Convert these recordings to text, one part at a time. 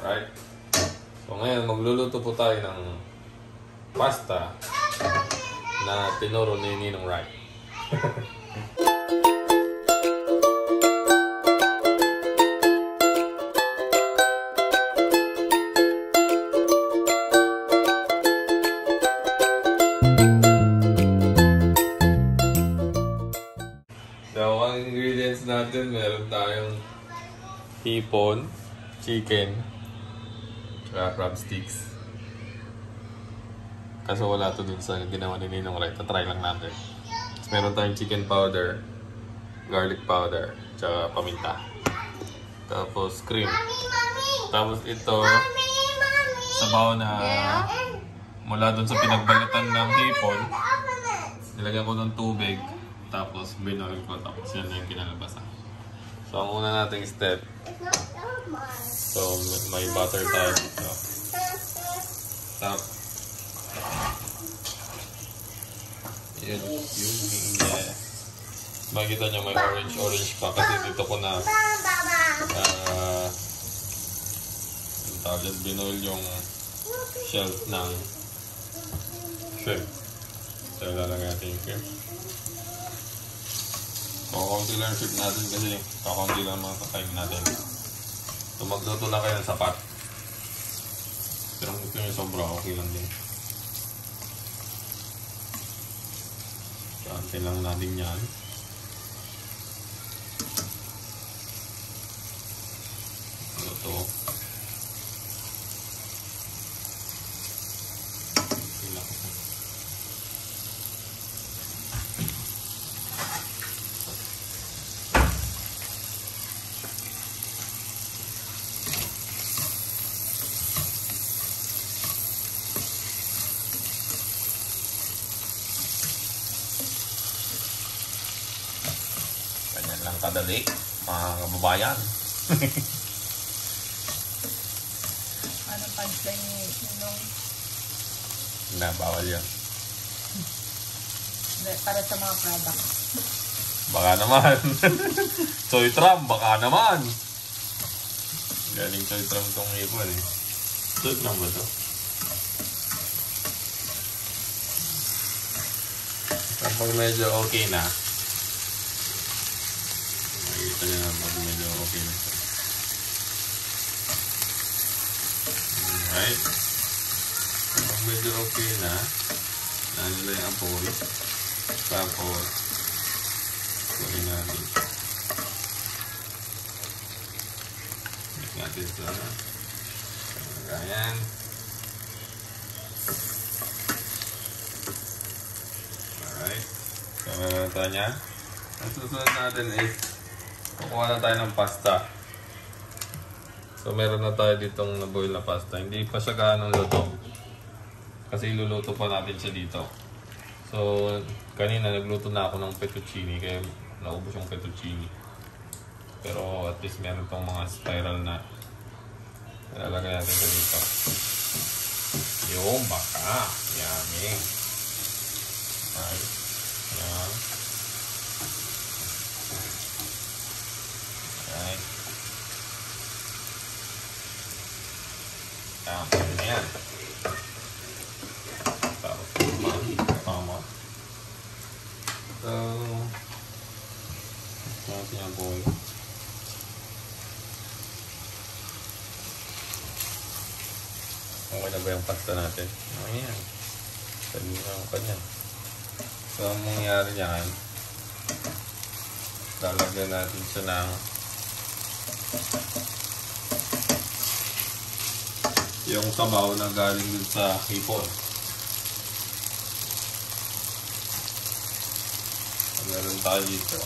Alright? So ngayon, magluluto po tayo ng pasta na tinuro ni Ninong Rai. So, ang ingredients natin, meron tayong hipon, chicken, tsaka crab sticks. Kaso wala to dun sa ginawa ni Ninong Rai. Try lang natin. Meron tayong chicken powder, garlic powder, tsaka paminta. Tapos cream. Tapos ito, sabaw na mula dun sa pinagbalatan ng hipon. Nilagyan ko ng tubig. Tapos binoil ko. Tapos yan yung kinalabasan. So ang una nating step. So may butter tayo dito. Tapos yeah. Makikita nyo may orange pa kasi dito ko na binoil yung shell ng shrimp. So lalagay natin yung shrimp. Kakaunti lang shrimp natin kasi kakaunti lang mga kakain natin. So magluto lang kayo ng sapat. Pero kung gusto nyo sobra, okay lang din. Kaunti lang natin yan. Luto. Ganyan lang kadali, mga kababayan. Ano punchline ni Ninong? Na, bawal yan. Para sa mga product. Baka naman. Soy Tram, baka naman. Galing Soy Tram itong hipon eh. Soy Tram ba ito? Kapag medyo okay na, makikita nyo na pag medyo okay na siya. Alright. Kapag medyo okay na, nalila yung apoy. Tapos, kunin natin. Mix natin sa ganyan. Alright. So, meron tayo niya. Ang susunod natin is kukuha na tayo ng pasta. So, meron na tayo ditong naboil na pasta. Hindi pa siya gaano luto. Kasi iluluto pa natin siya dito. So, kanina nagluto na ako ng fettuccine. Kaya naubos yung fettuccine. Pero at least meron tong mga spiral na ilalagay natin sa dito. Yung baka. Yummy. Alright. Yan. Alright. Yan. Tapos tama. So, natin yung boy. Okay na ba yung pasta natin? Ayan. Sabi na ako kanya. So, ang mangyari niyan, lalagyan natin siya ng yung sabaw na galing dun sa hipon. Meron tayo dito.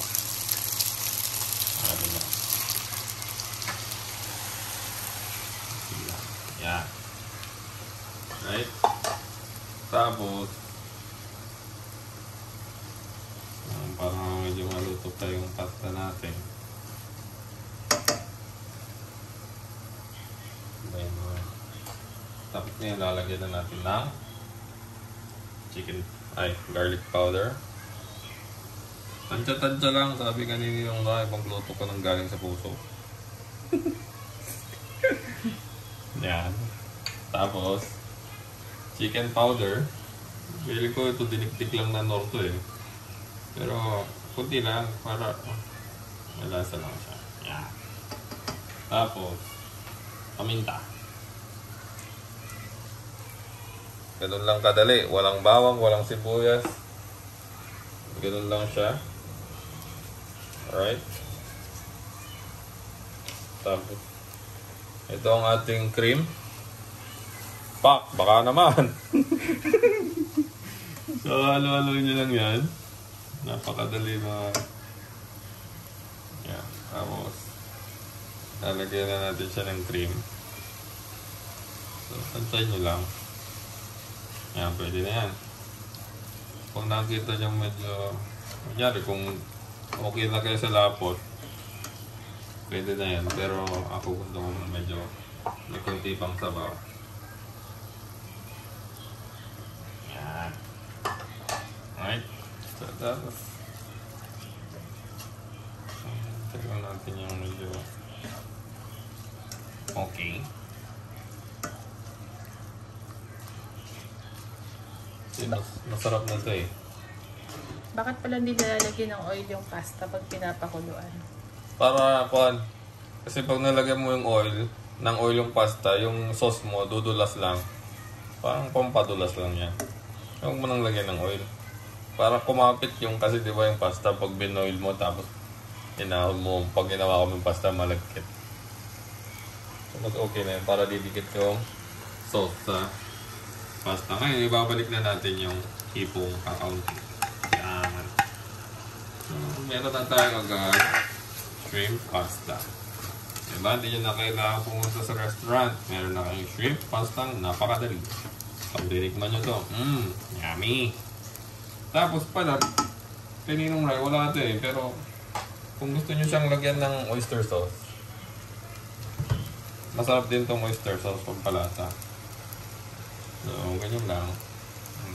Ano na? Yan. Right? Tapos, parang medyo maluto pa yung pasta natin. Tapos ngayon, lalagyan na natin ng garlic powder. Tansya-tansya lang, sabi kanina yung magluto ko ng galing sa puso. Tapos, chicken powder. Pili ko ito, diniktik lang na Norto eh. Pero, kunti lang para may lasa lang siya. Yan. Tapos, paminta. Ganun lang kadali. Walang bawang, walang sibuyas. Ganun lang siya. Alright. Tapos, ito ang ating cream. Pak, baka naman. So, halo-halo nyo lang yan. Napakadali na. Yan. Tapos, lalagyan na natin siya ng cream. So, tansay nyo lang. Yan, pwede na yan. Kung nakita nyo medyo, kunyari, kung okay na kayo sa lapot, pwede na yan. Pero ako gusto ko medyo may kunti pang sabaw. Yan. Alright. So, tapos, check lang natin yung medyo okay. Masarap na ito eh. Bakit pala hindi nilalagyan ng oil yung pasta pag pinapakuluan? Para, kasi pag nalagyan mo yung oil, ng oil yung pasta, yung sauce mo, dudulas lang. Parang pampadulas lang yan. Huwag mo nang lagyan ng oil. Para kumapit yung, kasi di ba yung pasta, pag binoil mo, tapos inahon mo, pag ginawa ko yung pasta, malagkit. So, mag-okay na yun, para didikit yung sauce sa pasta. Ngayon, ibabalik na natin yung hipong kakaunti. Yan. So, meron na tayo agad shrimp pasta. Diba? Hindi nyo na kailangan pumunta sa restaurant. Meron na kayong shrimp pasta. Napakadali. Pag dinikman nyo to. Yummy. Tapos pala, pininong rai, wala ito eh. Pero, kung gusto nyo siyang lagyan ng oyster sauce, masarap din tong oyster sauce pampalasa. So, ganyan lang.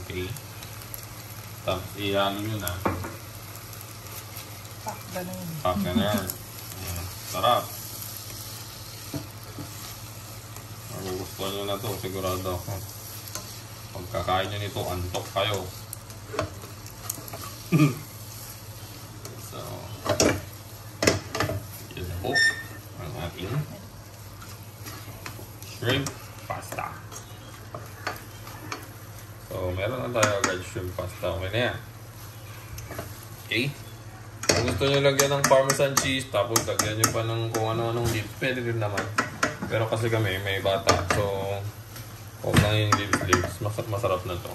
Okay. Tapos, ihalo nyo na. Pak ba na yun? Pak na yan. Sarap. Magugustuhan nyo na to, sigurado ako. Pagkakain nyo nito, antok kayo. So, yun na po ang ating shrimp pasta. So, meron na tayo agad shrimp pasta. Okay na yan. Okay. Kung gusto nyo lagyan ng parmesan cheese, tapos lagyan nyo pa ng kung ano-anong leaves, pwede rin naman. Pero kasi kami, may bata. So, huwag lang yung leaves. Masarap na to.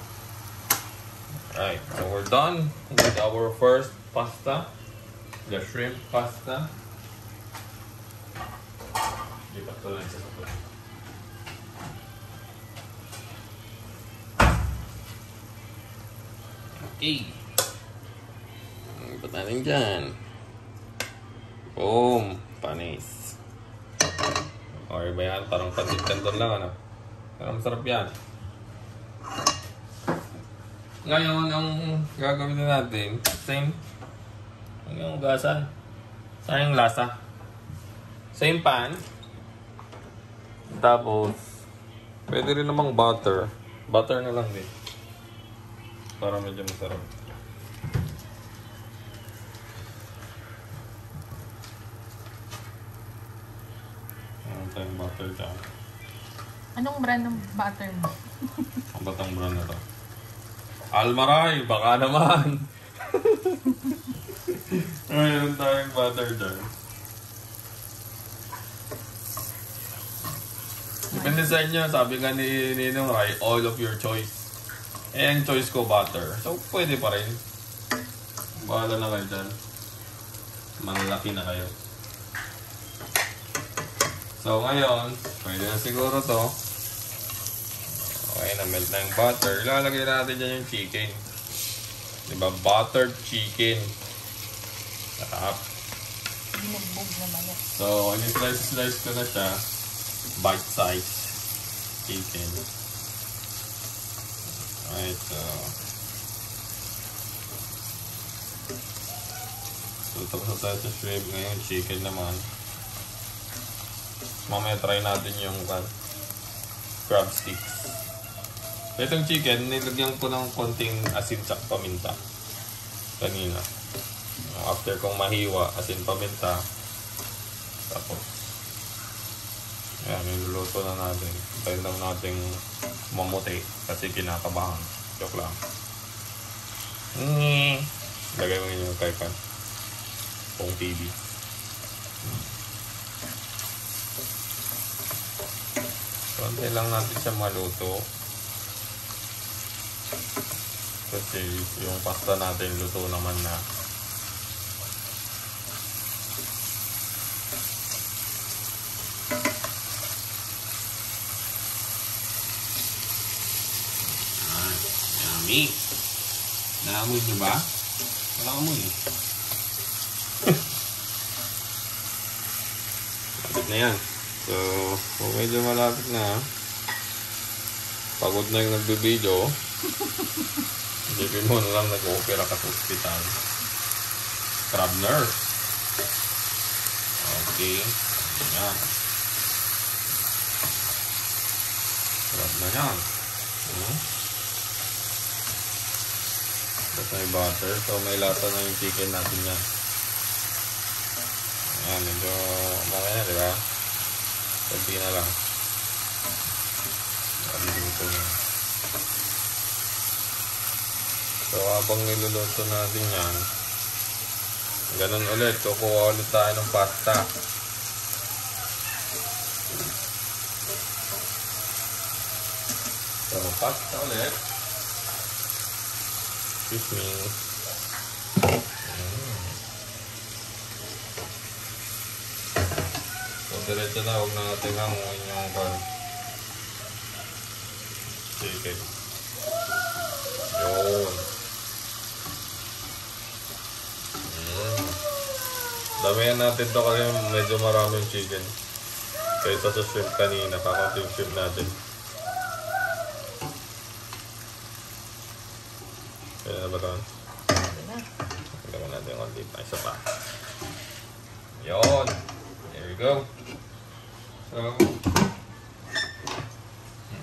Alright. So, we're done with our first pasta. The shrimp pasta. Lipat ko lang sa sapot. Okay. Ipat natin dyan. Boom. Panis. Okay ba yan? Parang pancit canton lang, ano? Pero masarap yan. Ngayon, ang gagawin na natin, same. Ang yung ugasan. Saan yung lasa? Same pan. Tapos, pwede rin namang butter. Butter na lang din. Para medyo masarap. Meron tayong butter dyan. Anong brand ng butter mo? Ang batang brand na to. Almaray! Baka naman! Meron tayong butter dyan. Depende sa inyo. Sabi nga ni Ninong Rai, all of your choice. Eh, ang choice ko, butter. So, pwede pa rin. Bahala na kayo dyan. Malaki na kayo. So, ngayon, pwede na siguro to. Okay, na-melt na yung butter. Ilalagay natin dyan yung chicken. Diba? Buttered chicken. Sarap. Binugbog naman yan. So, ini-slice ko na siya. Bite-size chicken. Alright, so tapos na tayo sa shrimp. Ngayon, chicken naman. Mamaya try natin yung crab sticks. Itong chicken, nilagyan ko ng konting asin sa paminta. Kanina. After kong mahiwa, asin paminta. Tapos, ayan, niluluto na natin. Tayo lang natin mamuti kasi kinakabahan. Joke lang. Lagay mo yun yung kay Pan. Pong TV. Konti lang natin siya maluto. Kasi yung pasta natin luto naman na. Yummy! Naamoy nyo ba? Wala amoy eh. Malapit na yan. So, kung medyo malapit na, pagod na yung nagbibideo, isipin mo na lang nag-opera ka sa hospital. Crab nurse. Okay. Ayan. Crab na yan. Tapos may butter. So, may lata na yung chicken natin yan. Ayan, medyo mamaya na, diba? Kunti na lang. Niluluto na. So, habang niluluto natin yan, ganun ulit. Kukuha ulit tayo ng pasta. So, pasta ulit. Excuse me. So, diretso na. Huwag na natin hanguin yung chicken. Yun. Damihan natin to kasi medyo maraming chicken. Kaysa sa shrimp kanina. Kakaunting shrimp natin. Kaya na ba ito? Lagyan natin yung konti pa. Isa pa. Yun. There we go. So,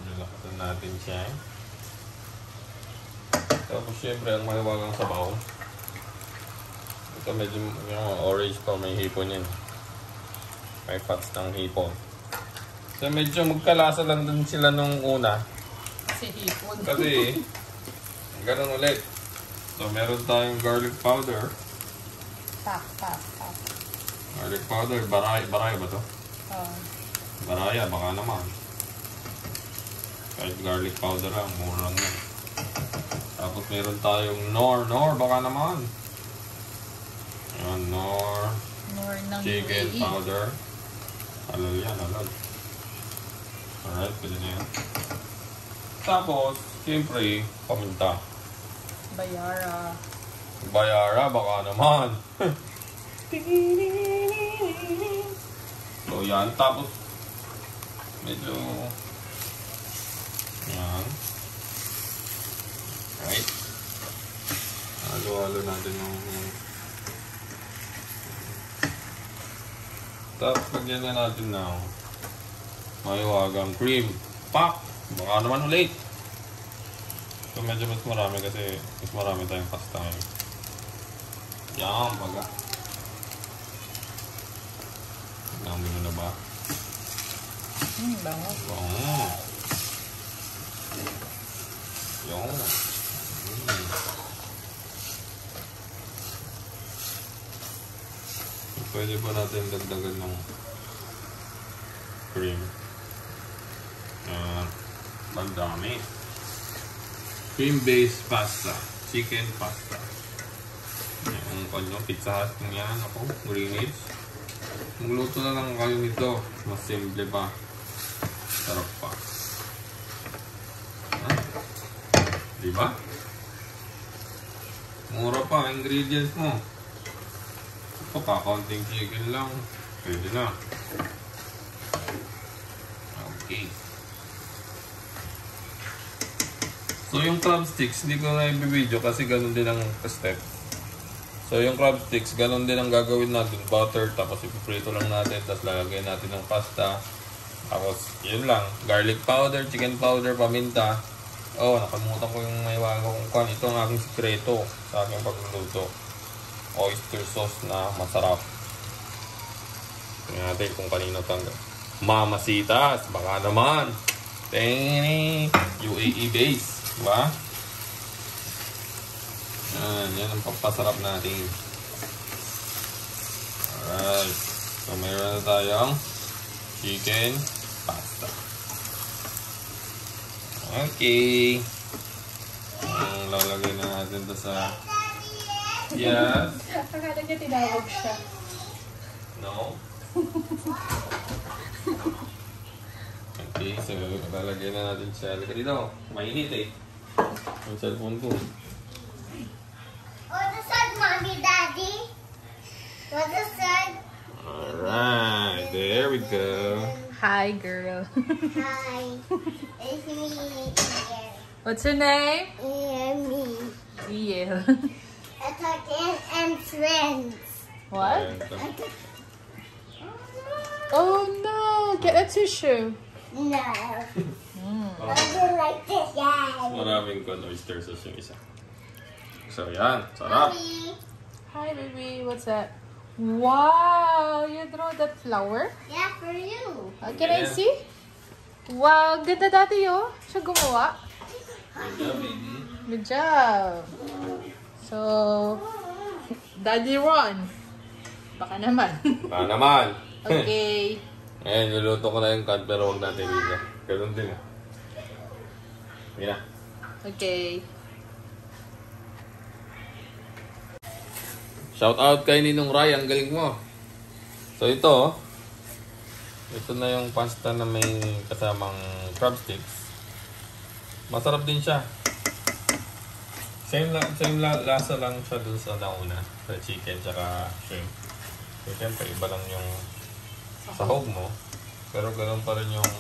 nilakasan natin siya. Tapos syempre, ang mahiwagang sabaw. Ito medyo yung orange pa, may hipon yan. May fats ng hipon. So, medyo magkalasa lang din sila nung una. Kasi hipon. Kasi, ganun ulit. So, meron tayong garlic powder. Tak. Garlic powder. Baraya ba to? Baraya, baka naman. Kahit garlic powder lang, mura lang yan. Tapos meron tayong Knorr, baka naman. Ayan, Knorr. Chicken UAE. powder. Halal yan, halal. Alright, pwede na yan. Tapos, siyempre, paminta. Bayara, baka naman. So, yan. Tapos, medyo, yan. Right. Halo-halo natin yung, tapos, lagyan na natin na, mahiwagang cream. Pak! Baka naman ulit. So, medyo mas marami kasi mas marami tayong pasta ngayon. Yan, baga. Nami mo na ba? Bango. Bango. Yan. Pwede ba natin dagdagan ng cream? Yan. Magdami. Cream-based pasta. Chicken pasta. Yung kanyo, Pizza Hut kung yan. Ako, Greenwich. Magluto na lang kayo nito. Mas simple pa. Sarap pa. Ha? Diba? Mura pa ang ingredients mo. Ito pa, kaunting chicken lang. Pwede na. Okay. So, yung crab sticks, hindi ko na i-video kasi ganun din ang step. So, yung crab sticks, ganun din ang gagawin natin. Butter, tapos ipiprito lang natin, tapos lalagay natin ng pasta. Tapos, yun lang. Garlic powder, chicken powder, paminta. Oh, nakalimutan ko yung may wago kong kwan. Ito ang aking sikreto sa aking pagluluto. Oyster sauce na masarap. Tingnan natin kung kanino tanggal. Mamasitas, baka naman. Tingin, UAE base. Diba? Yan ang papasarap natin. Alright. So, mayroon na tayong chicken pasta. Okay. Lalagay na natin ito sa... Yes. Akala niya tinawag siya. No. Okay, so lalagay na natin siya. Halika dito. Mainit eh. Yung cellphone ko. What's the sun, Mommy, Daddy? What's the sun? Alright, there we go. Hi, girl. Hi. It's me here. What's your name? Me. Yeah. Attacking and friends. What? Oh no! Get a tissue. No. I do like this guy. Maraming oyster sauce yung isa. So yan, sarap. Mommy. Hi, baby. What's that? Wow! You draw that flower? Yeah, for you. Can I see? Wow! Ganda dati oh. Siya gumawa. Good job, baby. Good job. So, Daddy Ron. Baka naman. Baka naman. Okay. Ayan, niluluto ko na yung cod pero huwag natin dito. Ganun din ah. Sige na. Okay. Shout out kay Ninong Rai, ang galing mo. So ito na yung pasta na may kasamang crab sticks. Masarap din siya. Same lasa lang siya dun sa nauna, sa chicken tsaka shrimp. So syempre iba lang yung sahog mo. Pero ganoon pa rin yung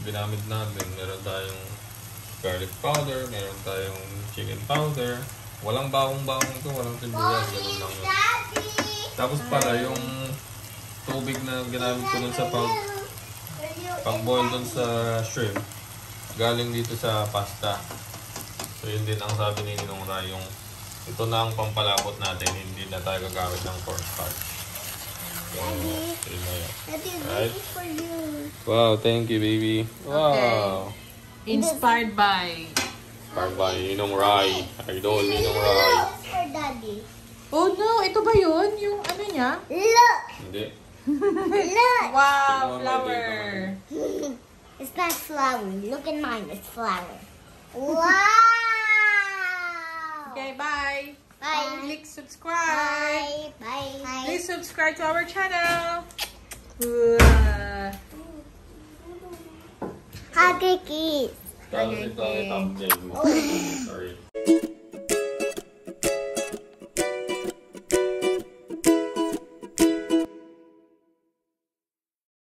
ginamit natin. Meron tayong garlic powder, meron tayong chicken powder. Walang bawang-bawang ito, walang sibuyas, ganun lang yun. Daddy. Tapos pala yung tubig na ginamit ko dun sa pang-boil dun sa shrimp, galing dito sa pasta. So yun din ang sabi ni Ninong Rai, yung ito na ang pampalapot natin, hindi na tayo gagamit ng cornstarch. So, yun na yun. Daddy, Right. this is for you. Wow, thank you baby. Wow. Inspired by... Para ba Ninong Rai? Idol Ninong Rai. Look for Daddy. Oh no! Ito ba yun? Yung ano niya? Look. Hindi. Look. Wow! Ito, Flower! It's not flower. Look at mine. It's flower. Wow. Okay, bye! Bye. Click subscribe! Bye. Bye. Please subscribe to our channel! Hug a kiss. Tapos ito ay thumbnail mo.